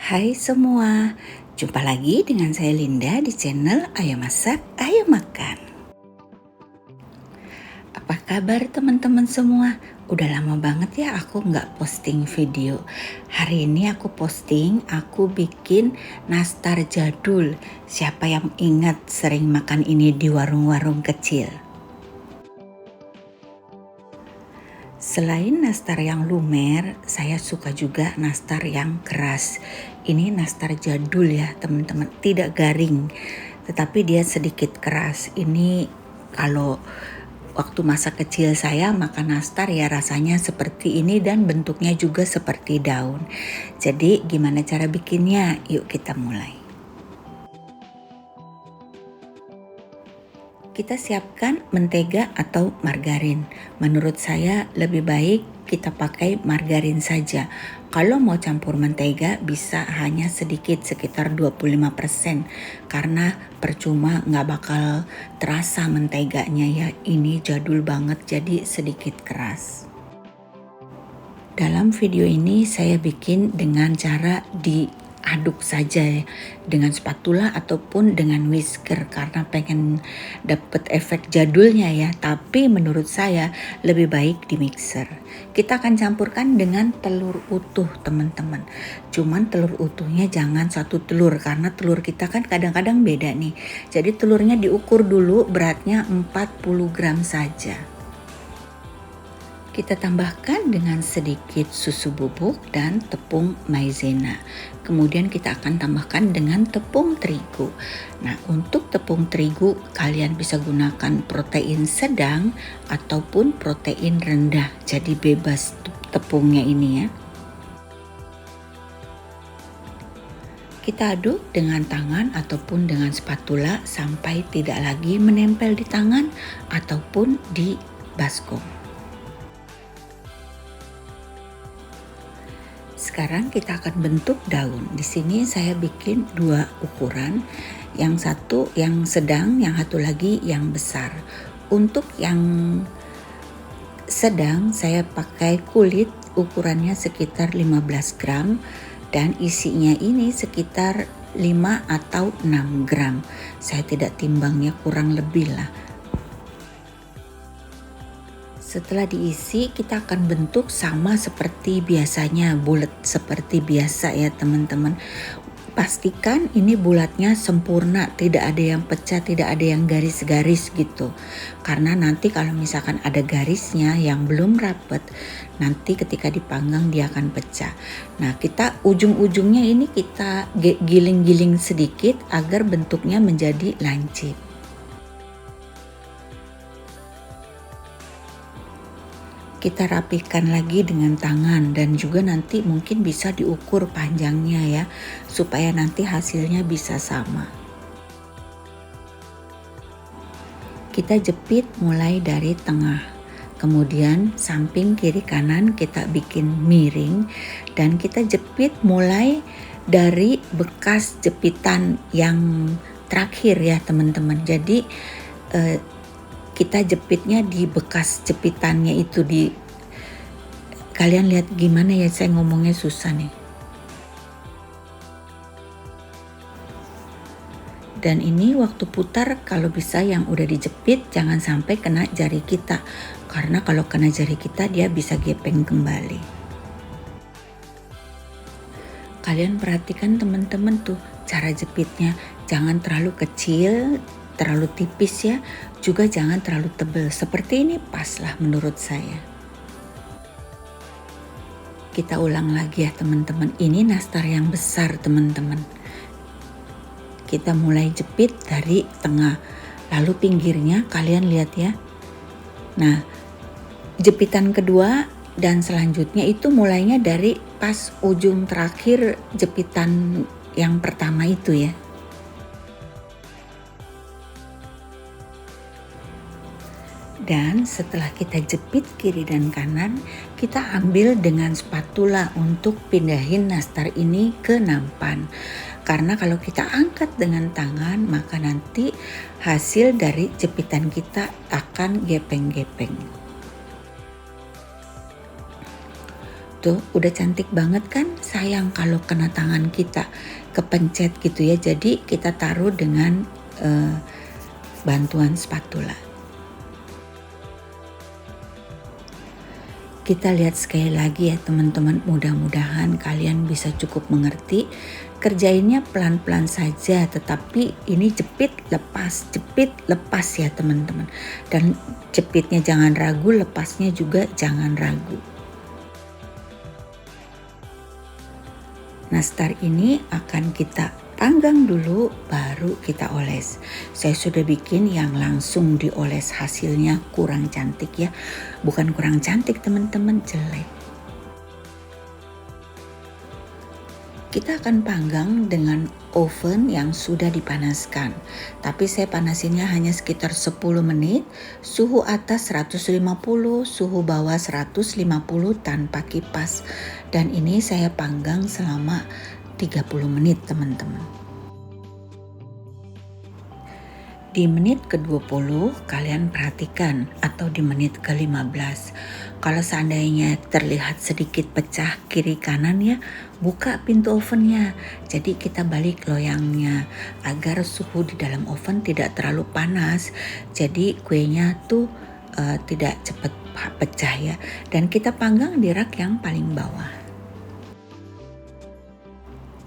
Hai semua, jumpa lagi dengan saya Linda di channel Ayo Masak, Ayo Makan. Apa kabar teman-teman semua? Udah lama banget ya aku nggak posting video. Hari ini aku posting, aku bikin nastar jadul. Siapa yang ingat sering makan ini di warung-warung kecil? Selain nastar yang lumer, saya suka juga nastar yang keras. Ini nastar jadul ya teman-teman, tidak garing, tetapi dia sedikit keras. Ini kalau waktu masa kecil saya makan nastar ya rasanya seperti ini dan bentuknya juga seperti daun. Jadi gimana cara bikinnya? Yuk kita mulai. Kita siapkan mentega atau margarin. Menurut saya lebih baik kita pakai margarin saja. Kalau mau campur mentega bisa hanya sedikit sekitar 25% karena percuma nggak bakal terasa menteganya ya. Ini jadul banget jadi sedikit keras. Dalam video ini saya bikin dengan cara diaduk saja ya, dengan spatula ataupun dengan whisker karena pengen dapet efek jadulnya ya. Tapi menurut saya lebih baik di mixer. Kita akan campurkan dengan telur utuh teman-teman. Cuman telur utuhnya jangan satu telur karena telur kita kan kadang-kadang beda nih. Jadi telurnya diukur dulu, beratnya 40 gram saja. Kita tambahkan dengan sedikit susu bubuk dan tepung maizena. Kemudian kita akan tambahkan dengan tepung terigu. Nah, untuk tepung terigu kalian bisa gunakan protein sedang ataupun protein rendah. Jadi bebas tepungnya ini ya. Kita aduk dengan tangan ataupun dengan spatula sampai tidak lagi menempel di tangan ataupun di baskom. Sekarang kita akan bentuk daun. Di sini saya bikin dua ukuran, yang satu yang sedang, yang satu lagi yang besar. Untuk yang sedang saya pakai kulit, ukurannya sekitar 15 gram dan isinya ini sekitar 5 atau 6 gram. Saya tidak timbangnya, kurang lebih lah. Setelah diisi kita akan bentuk sama seperti biasanya, bulat seperti biasa ya teman-teman. Pastikan ini bulatnya sempurna, tidak ada yang pecah, tidak ada yang garis-garis gitu. Karena nanti kalau misalkan ada garisnya yang belum rapet, nanti ketika dipanggang dia akan pecah. Nah, kita ujung-ujungnya ini kita giling-giling sedikit agar bentuknya menjadi lancip. Kita rapikan lagi dengan tangan dan juga nanti mungkin bisa diukur panjangnya ya, supaya nanti hasilnya bisa sama. Kita jepit mulai dari tengah, kemudian samping kiri kanan kita bikin miring dan kita jepit mulai dari bekas jepitan yang terakhir ya teman-teman. Jadi kita jepitnya di bekas jepitannya itu kalian lihat gimana ya, saya ngomongnya susah nih. Dan ini waktu putar kalau bisa yang udah dijepit jangan sampai kena jari kita, karena kalau kena jari kita dia bisa gepeng kembali. Kalian perhatikan teman-teman tuh cara jepitnya, jangan terlalu kecil, terlalu tipis ya, juga jangan terlalu tebal. Seperti ini pas lah menurut saya. Kita ulang lagi ya teman-teman, ini nastar yang besar teman-teman. Kita mulai jepit dari tengah, lalu pinggirnya kalian lihat ya. Nah, jepitan kedua dan selanjutnya itu mulainya dari pas ujung terakhir jepitan yang pertama itu ya. Dan setelah kita jepit kiri dan kanan, kita ambil dengan spatula untuk pindahin nastar ini ke nampan. Karena kalau kita angkat dengan tangan, maka nanti hasil dari jepitan kita akan gepeng-gepeng. Tuh udah cantik banget kan? Sayang kalau kena tangan kita kepencet gitu ya. Jadi kita taruh dengan bantuan spatula. Kita lihat sekali lagi ya teman-teman, mudah-mudahan kalian bisa cukup mengerti. Kerjainnya pelan-pelan saja, tetapi ini jepit lepas ya teman-teman. Dan jepitnya jangan ragu, lepasnya juga jangan ragu. Nastar ini akan kita panggang dulu, baru kita oles. Saya sudah bikin yang langsung dioles, hasilnya kurang cantik ya. Bukan kurang cantik teman-teman, jelek. Kita akan panggang dengan oven yang sudah dipanaskan. Tapi saya panasinnya hanya sekitar 10 menit, suhu atas 150, suhu bawah 150 tanpa kipas. Dan ini saya panggang selama 30 menit teman-teman. Di menit ke-20 kalian perhatikan, atau di menit ke-15. Kalau seandainya terlihat sedikit pecah kiri kanan ya, buka pintu ovennya. Jadi kita balik loyangnya agar suhu di dalam oven tidak terlalu panas. Jadi kuenya tuh tidak cepat pecah ya. Dan kita panggang di rak yang paling bawah.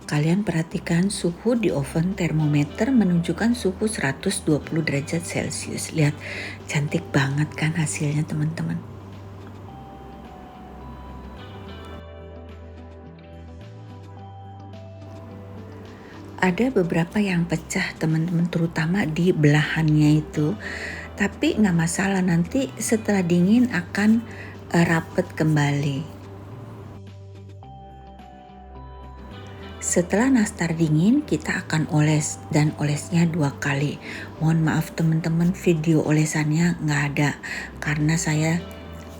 Kalian perhatikan suhu di oven termometer menunjukkan suhu 120 derajat Celcius. Lihat, cantik banget kan hasilnya teman-teman. Ada beberapa yang pecah teman-teman, terutama di belahannya itu. Tapi nggak masalah, nanti setelah dingin akan rapet kembali. Setelah nastar dingin, kita akan oles, dan olesnya 2 kali. Mohon maaf teman-teman, video olesannya nggak ada karena saya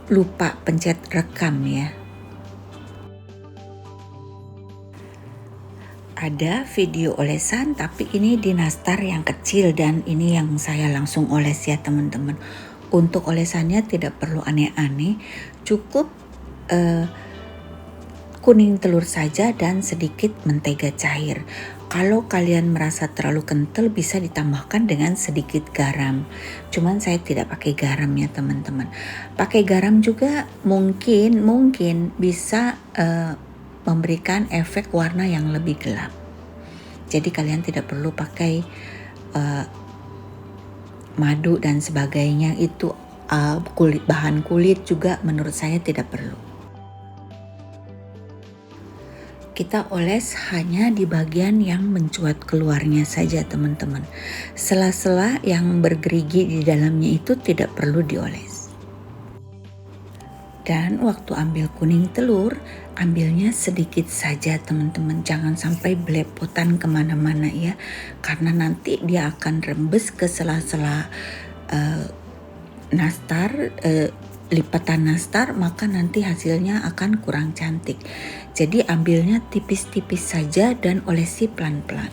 lupa pencet rekam ya. Ada video olesan, tapi ini di nastar yang kecil dan ini yang saya langsung oles ya teman-teman. Untuk olesannya tidak perlu aneh-aneh, cukup kuning telur saja dan sedikit mentega cair. Kalau kalian merasa terlalu kental bisa ditambahkan dengan sedikit garam. Cuman saya tidak pakai garam ya teman-teman. Pakai garam juga mungkin bisa memberikan efek warna yang lebih gelap. Jadi kalian tidak perlu pakai madu dan sebagainya, itu bahan kulit juga menurut saya tidak perlu. Kita oles hanya di bagian yang mencuat keluarnya saja teman-teman. Sela-sela yang bergerigi di dalamnya itu tidak perlu dioles. Dan waktu ambil kuning telur, ambilnya sedikit saja teman-teman. Jangan sampai belepotan kemana-mana ya. Karena nanti dia akan rembes ke sela-sela nastar, lipatan nastar, maka nanti hasilnya akan kurang cantik. Jadi ambilnya tipis-tipis saja dan olesi pelan-pelan.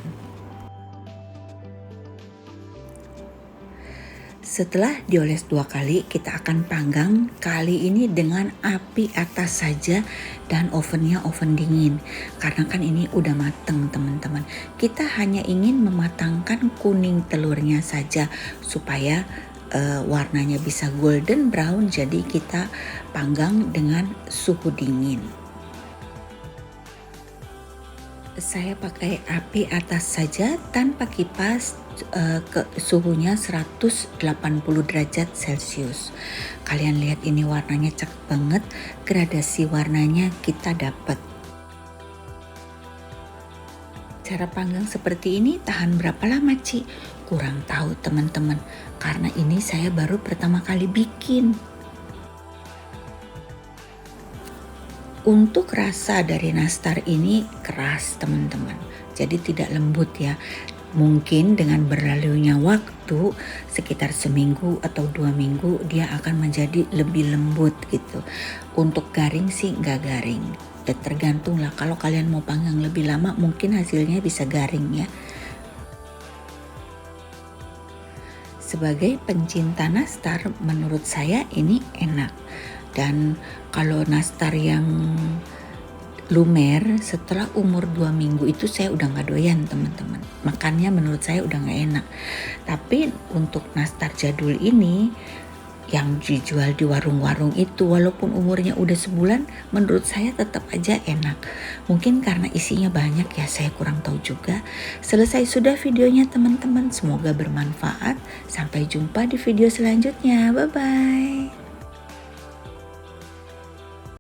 Setelah dioles 2 kali, kita akan panggang kali ini dengan api atas saja dan ovennya oven dingin. Karena kan ini udah mateng teman-teman. Kita hanya ingin mematangkan kuning telurnya saja supaya warnanya bisa golden brown, jadi kita panggang dengan suhu dingin. Saya pakai api atas saja tanpa kipas, suhunya 180 derajat Celcius. Kalian lihat ini warnanya cakep banget, gradasi warnanya kita dapat. Cara panggang seperti ini tahan berapa lama Ci? Kurang tahu teman-teman, karena ini saya baru pertama kali bikin. Untuk rasa dari nastar ini keras teman-teman, jadi tidak lembut ya. Mungkin dengan berlalunya waktu sekitar seminggu atau 2 minggu dia akan menjadi lebih lembut gitu. Untuk garing sih nggak garing, ya tergantung lah. Kalau kalian mau panggang lebih lama mungkin hasilnya bisa garing ya. Sebagai pencinta nastar, menurut saya ini enak. Dan kalau nastar yang lumer setelah umur 2 minggu itu saya udah gak doyan teman-teman. Makannya menurut saya udah gak enak. Tapi untuk nastar jadul ini yang dijual di warung-warung itu walaupun umurnya udah sebulan, menurut saya tetap aja enak. Mungkin karena isinya banyak ya, saya kurang tahu juga. Selesai sudah videonya teman-teman, semoga bermanfaat. Sampai jumpa di video selanjutnya, bye-bye.